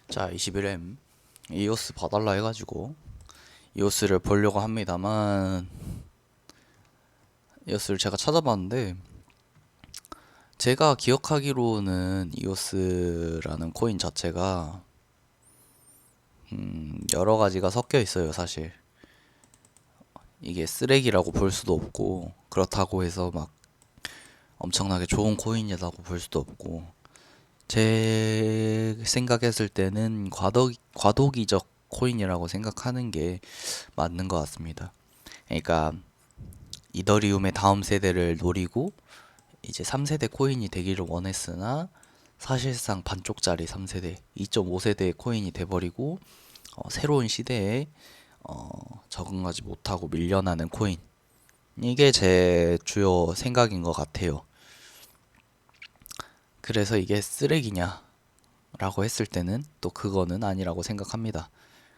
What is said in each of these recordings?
자, 21M 이오스 봐달라 해가지고 이오스를 보려고 합니다만, 이오스를 제가 찾아봤는데 제가 기억하기로는 이오스라는 코인 자체가 여러 가지가 섞여 있어요. 사실 이게 쓰레기라고 볼 수도 없고, 그렇다고 해서 막 엄청나게 좋은 코인이라고 볼 수도 없고, 제 생각했을 때는 과도기적 코인이라고 생각하는 게 맞는 것 같습니다. 그러니까 이더리움의 다음 세대를 노리고 이제 3세대 코인이 되기를 원했으나, 사실상 반쪽짜리 3세대, 2.5세대의 코인이 돼버리고 새로운 시대에 적응하지 못하고 밀려나는 코인. 이게 제 주요 생각인 것 같아요. 그래서 이게 쓰레기냐 라고 했을 때는 또 그거는 아니라고 생각합니다.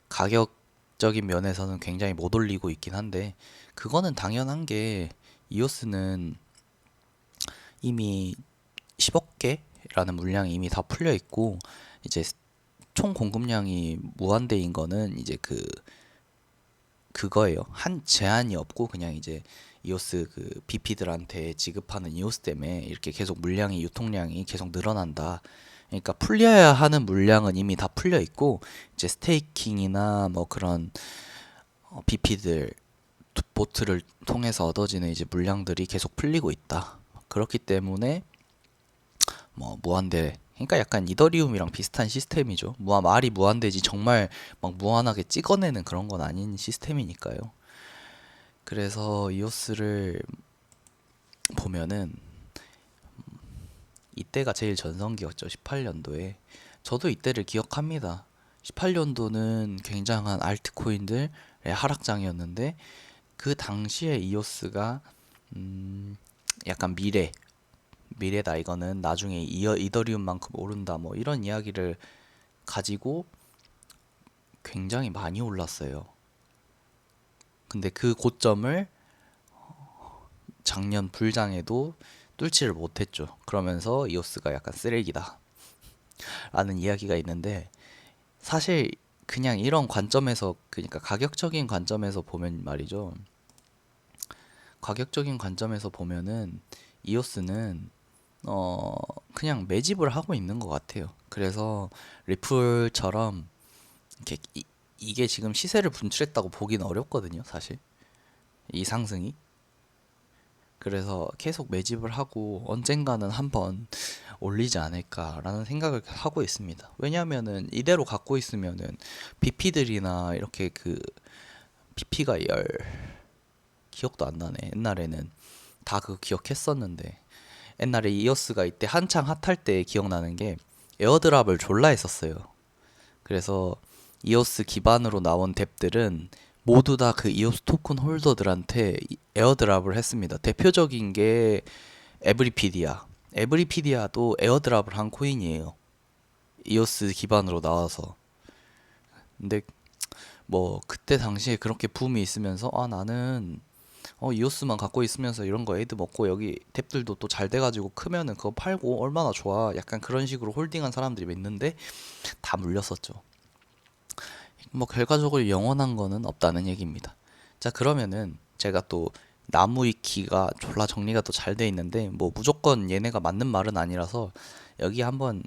가격적인 면에서는 굉장히 못 올리고 있긴 한데, 그거는 당연한 게, 이오스는 이미 10억 개라는 물량이 이미 다 풀려 있고, 이제 총 공급량이 무한대인 거는 이제 그거예요. 한 제한이 없고, 그냥 이제 이오스 그 BP들한테 지급하는 이오스 때문에 이렇게 계속 물량이, 유통량이 계속 늘어난다. 그러니까 풀려야 하는 물량은 이미 다 풀려 있고, 이제 스테이킹이나 뭐 그런 BP들 보트를 통해서 얻어지는 이제 물량들이 계속 풀리고 있다. 그렇기 때문에 뭐 무한대, 그러니까 약간 이더리움이랑 비슷한 시스템이죠. 말이 무한대지 정말 막 무한하게 찍어내는 그런 건 아닌 시스템이니까요. 그래서 이오스를 보면은 이때가 제일 전성기였죠. 18년도에. 저도 이때를 기억합니다. 18년도는 굉장한 알트코인들의 하락장이었는데, 그 당시에 이오스가 약간 미래다, 이거는 나중에 이더리움만큼 오른다, 뭐 이런 이야기를 가지고 굉장히 많이 올랐어요. 근데 그 고점을 작년 불장에도 뚫지를 못했죠. 그러면서 이오스가 약간 쓰레기다 라는 이야기가 있는데, 사실 그냥 이런 관점에서, 그러니까 가격적인 관점에서 보면 말이죠. 가격적인 관점에서 보면은 이오스는 그냥 매집을 하고 있는 것 같아요. 그래서 리플처럼 이렇게 이게 지금 시세를 분출했다고 보기는 어렵거든요, 사실. 이 상승이. 그래서 계속 매집을 하고 언젠가는 한번 올리지 않을까라는 생각을 하고 있습니다. 왜냐하면은 이대로 갖고 있으면은 BP들이나 이렇게 BP가 기억도 안 나네. 옛날에는 다 그거 기억했었는데, 옛날에 이오스가 이때 한창 핫할 때 기억나는 게, 에어드랍을 졸라 했었어요. 그래서 이오스 기반으로 나온 뎁들은 모두 다 그 이오스 토큰 홀더들한테 에어드랍을 했습니다. 대표적인 게 에브리피디아. 에브리피디아도 에어드랍을 한 코인이에요. 이오스 기반으로 나와서. 근데 뭐 그때 당시에 그렇게 붐이 있으면서, 아 나는 이오스만 갖고 있으면서 이런 거 에이드 먹고 여기 탭들도 또 잘 돼가지고 크면은 그거 팔고 얼마나 좋아, 약간 그런 식으로 홀딩한 사람들이 있는데 다 물렸었죠. 뭐 결과적으로 영원한 거는 없다는 얘기입니다. 자, 그러면은 제가 또 나무 위키가 졸라 정리가 또 잘 돼 있는데, 뭐 무조건 얘네가 맞는 말은 아니라서 여기 한번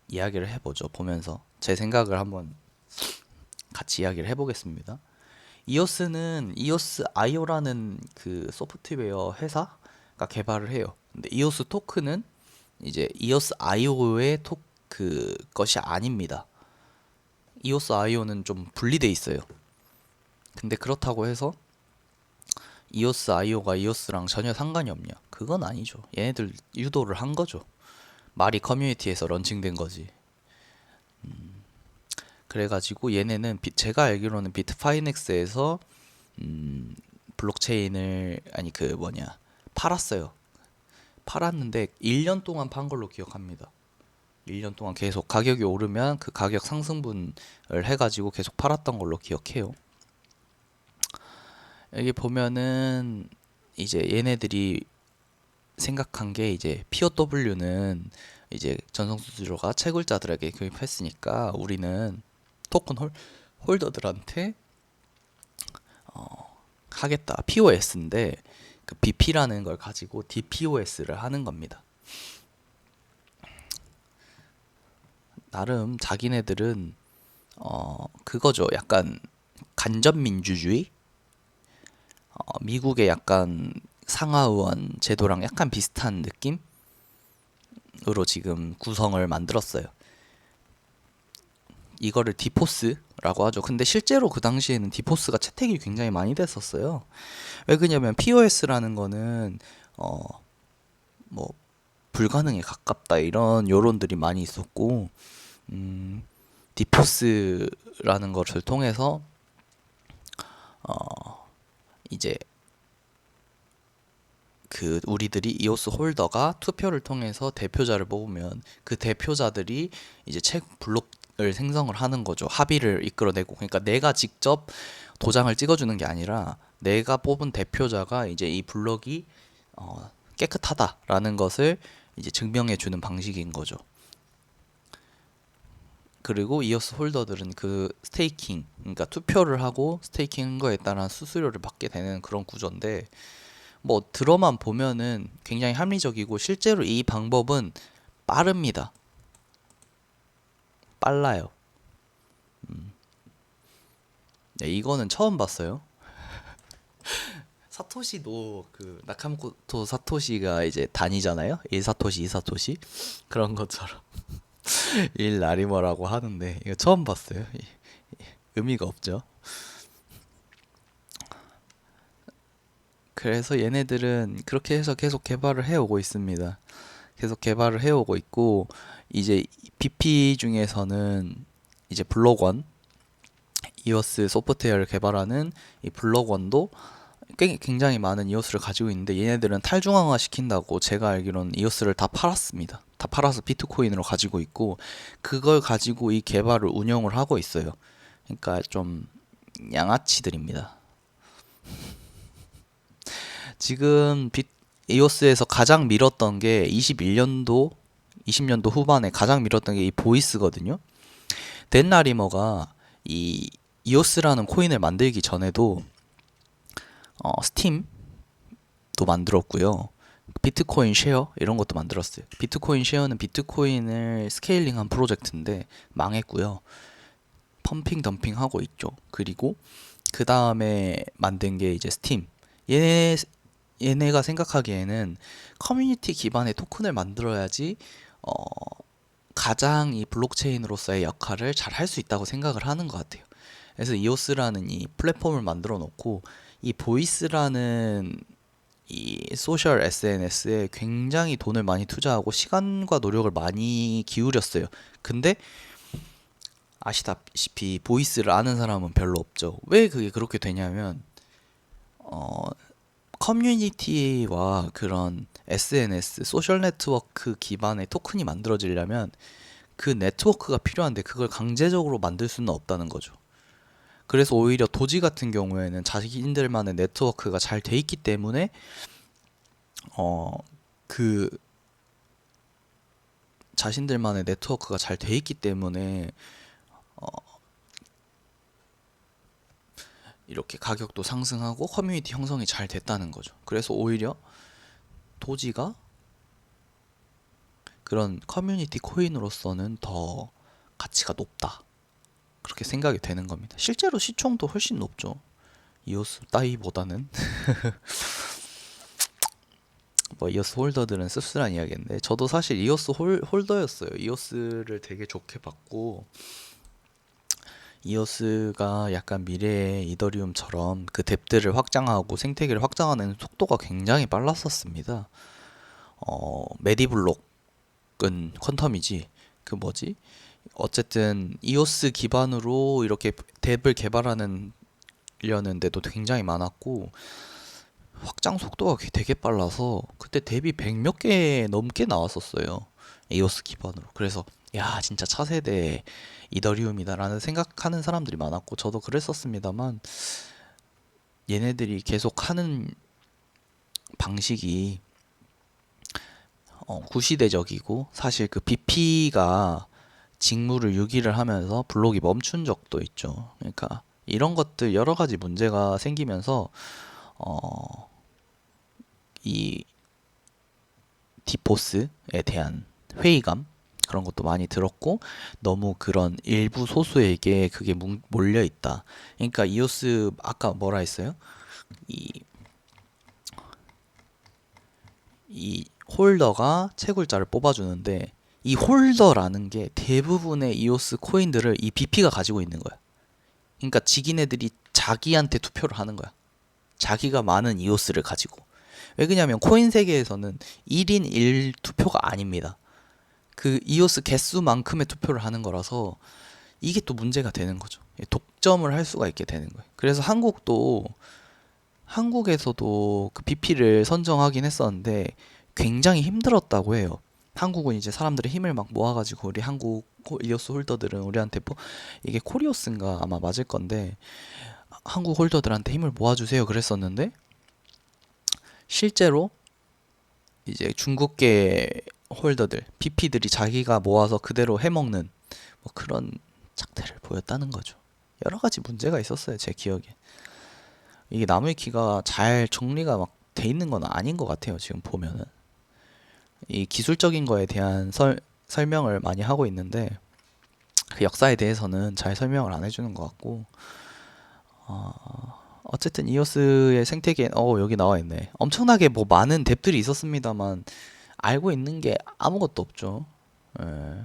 이야기를 해보죠. 보면서 제 생각을 한번 같이 이야기를 해보겠습니다. 이오스는 이오스 아이오라는 그 소프트웨어 회사가 개발을 해요. 근데 이오스 토큰은 이제 이오스 아이오의 것이 아닙니다. 이오스 아이오는 좀 분리돼 있어요. 근데 그렇다고 해서 이오스 아이오가 이오스랑 전혀 상관이 없냐? 그건 아니죠. 얘네들 유도를 한 거죠. 말이 커뮤니티에서 런칭된 거지. 그래가지고 얘네는 제가 알기로는 비트파이넥스에서 블록체인을, 아니 팔았어요. 팔았는데 1년 동안 판 걸로 기억합니다. 1년 동안 계속 가격이 오르면 그 가격 상승분을 해가지고 계속 팔았던 걸로 기억해요. 여기 보면은 이제 얘네들이 생각한 게, 이제 POW는 이제 전성수수료가 채굴자들에게 교입했으니까 우리는 토큰 홀더들한테 하겠다. POS인데 그 BP라는 걸 가지고 DPoS를 하는 겁니다. 나름 자기네들은 그거죠. 약간 간접민주주의? 미국의 약간 상하의원 제도랑 약간 비슷한 느낌으로 지금 구성을 만들었어요. 이거를 디포스라고 하죠. 근데 실제로 그 당시에는 디포스가 채택이 굉장히 많이 됐었어요. 왜 그러냐면 POS라는 거는 뭐 불가능에 가깝다 이런 여론들이 많이 있었고 디포스라는 것을 통해서 이제 그 우리들이 이오스 홀더가 투표를 통해서 대표자를 뽑으면 그 대표자들이 이제 책 블록을 생성을 하는 거죠. 합의를 이끌어내고. 그러니까 내가 직접 도장을 찍어주는 게 아니라 내가 뽑은 대표자가 이제 이 블록이 깨끗하다라는 것을 이제 증명해 주는 방식인 거죠. 그리고 이오스 홀더들은 그 스테이킹, 그러니까 투표를 하고 스테이킹한 거에 따른 수수료를 받게 되는 그런 구조인데 뭐 들어만 보면은 굉장히 합리적이고 실제로 이 방법은 빠릅니다. 빨라요. 네, 이거는 처음 봤어요. 사토시도 그 나카모토 사토시가 이제 단이잖아요. 1사토시, 2사토시 그런 것처럼 1라리머라고 하는데 이거 처음 봤어요. 의미가 없죠. 그래서 얘네들은 그렇게 해서 계속 개발을 해오고 있습니다. 계속 개발을 해오고 있고 이제 BP 중에서는 이제 블록원 이오스 소프트웨어를 개발하는 이 블록원도 굉장히 많은 이오스를 가지고 있는데 얘네들은 탈중앙화 시킨다고 제가 알기로는 이오스를 다 팔았습니다. 다 팔아서 비트코인으로 가지고 있고 그걸 가지고 이 개발을 운영을 하고 있어요. 그러니까 좀 양아치들입니다. 지금 이오스에서 가장 밀었던 게 21년도 20년도 후반에 가장 밀었던 게 이 보이스거든요. 댄 라리머가 이 이오스라는 코인을 만들기 전에도 스팀도 만들었고요. 비트코인 쉐어 이런 것도 만들었어요. 비트코인 쉐어는 비트코인을 스케일링한 프로젝트인데 망했고요. 펌핑 덤핑 하고 있죠. 그리고 그 다음에 만든 게 이제 스팀. 얘네가 생각하기에는 커뮤니티 기반의 토큰을 만들어야지 가장 이 블록체인으로서의 역할을 잘 할 수 있다고 생각을 하는 것 같아요. 그래서 이오스라는 이 플랫폼을 만들어 놓고 이 보이스라는 이 소셜 SNS에 굉장히 돈을 많이 투자하고 시간과 노력을 많이 기울였어요. 근데 아시다시피 보이스를 아는 사람은 별로 없죠. 왜 그게 그렇게 되냐면 커뮤니티와 그런 SNS, 소셜 네트워크 기반의 토큰이 만들어지려면 그 네트워크가 필요한데 그걸 강제적으로 만들 수는 없다는 거죠. 그래서 오히려 도지 같은 경우에는 자신들만의 네트워크가 잘 돼 있기 때문에 그 자신들만의 네트워크가 잘 돼 있기 때문에 이렇게 가격도 상승하고 커뮤니티 형성이 잘 됐다는 거죠. 그래서 오히려 도지가 그런 커뮤니티 코인으로서는 더 가치가 높다. 그렇게 생각이 되는 겁니다. 실제로 시총도 훨씬 높죠. 이오스 따위보다는. 뭐 이오스 홀더들은 씁쓸한 이야기인데 저도 사실 이오스 홀더였어요. 이오스를 되게 좋게 봤고 이오스가 약간 미래의 이더리움처럼 그 뎁들을 확장하고 생태계를 확장하는 속도가 굉장히 빨랐었습니다. 메디블록은 퀀텀이지 그 뭐지? 어쨌든 이오스 기반으로 이렇게 뎁을 개발하는 려는데도 굉장히 많았고 확장 속도가 되게 빨라서 그때 뎁이 100 몇 개 넘게 나왔었어요. 이오스 기반으로. 그래서 야 진짜 차세대 이더리움이다라는 생각하는 사람들이 많았고 저도 그랬었습니다만 얘네들이 계속 하는 방식이 구시대적이고 사실 그 BP가 직무를 유기를 하면서 블록이 멈춘 적도 있죠. 그러니까 이런 것들 여러 가지 문제가 생기면서 이 디포스에 대한 회의감 그런 것도 많이 들었고 너무 그런 일부 소수에게 그게 몰려 있다. 그러니까 이오스 아까 뭐라 했어요? 이, 이 홀더가 채굴자를 뽑아주는데 이 홀더라는 게 대부분의 이오스 코인들을 이 BP가 가지고 있는 거야. 그러니까 지기네들이 자기한테 투표를 하는 거야. 자기가 많은 이오스를 가지고. 왜 그러냐면 코인 세계에서는 1인 1 투표가 아닙니다. 그 이오스 개수만큼의 투표를 하는 거라서 이게 또 문제가 되는 거죠. 독점을 할 수가 있게 되는 거예요. 그래서 한국에서도 그 BP를 선정하긴 했었는데 굉장히 힘들었다고 해요. 한국은 이제 사람들의 힘을 막 모아가지고 우리 한국 이오스 홀더들은 우리한테 뭐 이게 코리오스인가 아마 맞을 건데 한국 홀더들한테 힘을 모아주세요 그랬었는데 실제로 이제 중국계 홀더들, BP들이 자기가 모아서 그대로 해먹는 뭐 그런 작태를 보였다는 거죠. 여러 가지 문제가 있었어요, 제 기억에. 이게 나무위키가 잘 정리가 막 돼 있는 건 아닌 것 같아요, 지금 보면은. 이 기술적인 거에 대한 설명을 많이 하고 있는데 그 역사에 대해서는 잘 설명을 안 해주는 것 같고 어쨌든 이오스의 생태계 여기 나와 있네. 엄청나게 뭐 많은 뎁들이 있었습니다만 알고 있는 게 아무것도 없죠. 예.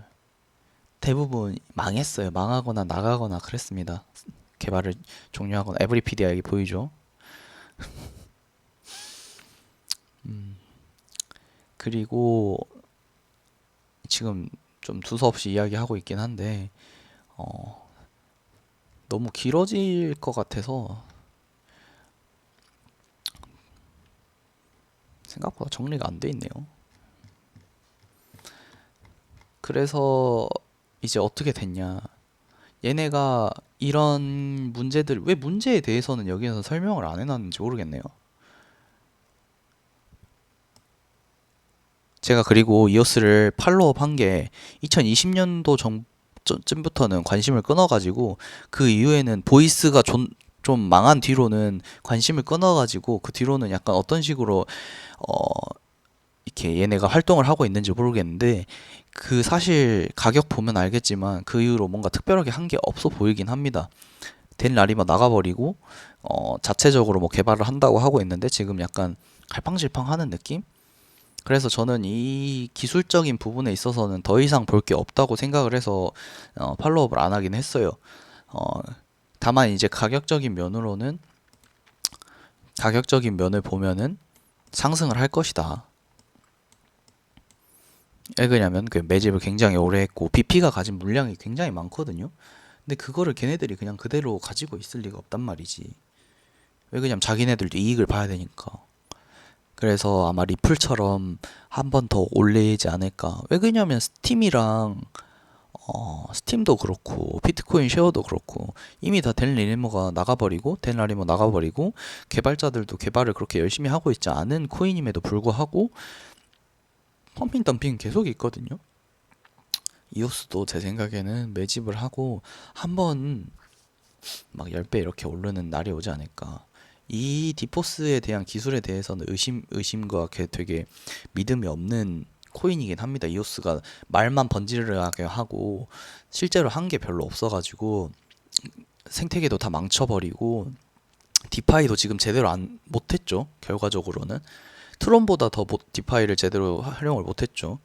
대부분 망했어요. 망하거나 나가거나 그랬습니다. 개발을 종료하거나 에브리피디아 여기 보이죠? 그리고 지금 좀 두서없이 이야기하고 있긴 한데 너무 길어질 것 같아서 생각보다 정리가 안 돼 있네요. 그래서 이제 어떻게 됐냐? 얘네가 이런 문제들 왜 문제에 대해서는 여기에서 설명을 안 해놨는지 모르겠네요. 제가 그리고 이오스를 팔로우업 한 게 2020년도 쯤부터는 관심을 끊어가지고 그 이후에는 보이스가 좀 망한 뒤로는 관심을 끊어가지고 그 뒤로는 약간 어떤 식으로 이렇게 얘네가 활동을 하고 있는지 모르겠는데 그 사실 가격 보면 알겠지만 그 이후로 뭔가 특별하게 한 게 없어 보이긴 합니다. 된 라리마 나가버리고 자체적으로 뭐 개발을 한다고 하고 있는데 지금 약간 갈팡질팡하는 느낌? 그래서 저는 이 기술적인 부분에 있어서는 더 이상 볼 게 없다고 생각을 해서 팔로우업을 안 하긴 했어요. 어, 다만 이제 가격적인 면을 보면은 상승을 할 것이다. 왜 그러냐면 그 매집을 굉장히 오래 했고 BP가 가진 물량이 굉장히 많거든요. 근데 그거를 걔네들이 그냥 그대로 가지고 있을 리가 없단 말이지. 왜 그러냐면 자기네들도 이익을 봐야 되니까. 그래서 아마 리플처럼 한 번 더 올리지 않을까. 왜 그러냐면 스팀도 그렇고 비트코인 쉐어도 그렇고 이미 다 된 라리모 나가버리고 개발자들도 개발을 그렇게 열심히 하고 있지 않은 코인임에도 불구하고 펌핑 덤핑 계속 있거든요. 이오스도 제 생각에는 매집을 하고 한번 막 10배 이렇게 오르는 날이 오지 않을까. 이 디포스에 대한 기술에 대해서는 의심과 되게 믿음이 없는 코인이긴 합니다. 이오스가 말만 번지르르하게 하고 실제로 한 게 별로 없어가지고 생태계도 다 망쳐버리고 디파이도 지금 제대로 안 못했죠. 결과적으로는 트론보다 더 디파이를 제대로 활용을 못했죠.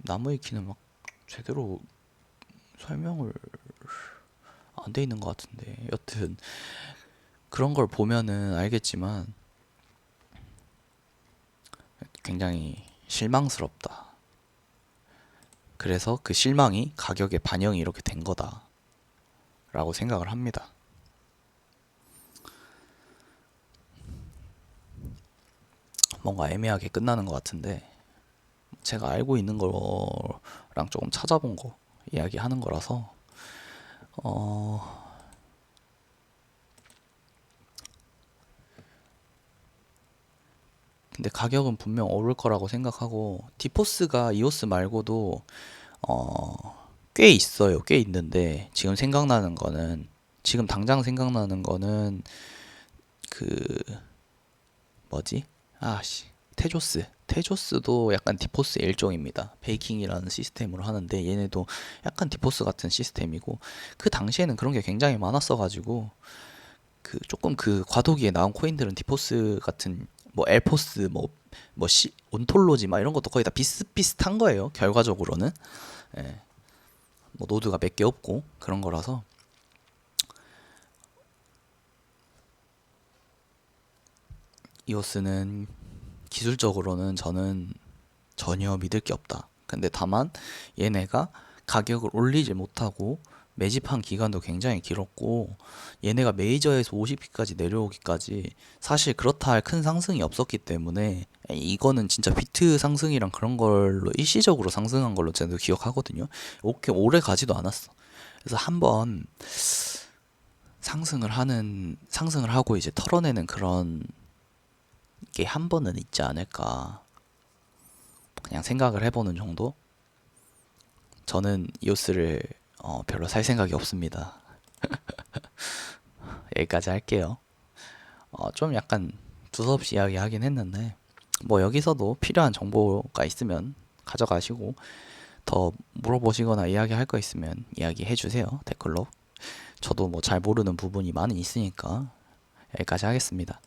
나무위키는 막 제대로 설명을 안 돼 있는 것 같은데 여튼 그런 걸 보면은 알겠지만 굉장히 실망스럽다. 그래서 그 실망이 가격에 반영이 이렇게 된 거다라고 생각을 합니다. 뭔가 애매하게 끝나는 것 같은데 제가 알고 있는 거랑 조금 찾아본 거 이야기하는 거라서 어, 근데 가격은 분명 오를 거라고 생각하고 디포스가 이오스 말고도 꽤 있어요. 꽤 있는데 지금 당장 생각나는 거는 그 뭐지? 아씨, 테조스도 약간 디포스의 일종입니다. 베이킹이라는 시스템으로 하는데 얘네도 약간 디포스 같은 시스템이고 그 당시에는 그런 게 굉장히 많았어가지고 그 조금 그 과도기에 나온 코인들은 디포스 같은 뭐 엘포스 온톨로지 막 이런 것도 거의 다 비슷비슷한 거예요. 결과적으로는 예, 뭐 노드가 몇 개 없고 그런 거라서 이오스는 기술적으로는 저는 전혀 믿을 게 없다. 근데 다만 얘네가 가격을 올리지 못하고 매집한 기간도 굉장히 길었고 얘네가 메이저에서 50피까지 내려오기까지 사실 그렇다 할 큰 상승이 없었기 때문에 이거는 진짜 비트 상승이랑 그런 걸로 일시적으로 상승한 걸로 저도 기억하거든요. 오래 가지도 않았어. 그래서 한번 상승을 하고 이제 털어내는 그런 게 한 번은 있지 않을까 그냥 생각을 해보는 정도. 저는 이오스를 별로 살 생각이 없습니다. 여기까지 할게요. 좀 약간 두서없이 이야기하긴 했는데 뭐 여기서도 필요한 정보가 있으면 가져가시고 더 물어보시거나 이야기할 거 있으면 이야기해 주세요. 댓글로. 저도 뭐 잘 모르는 부분이 많이 있으니까 여기까지 하겠습니다.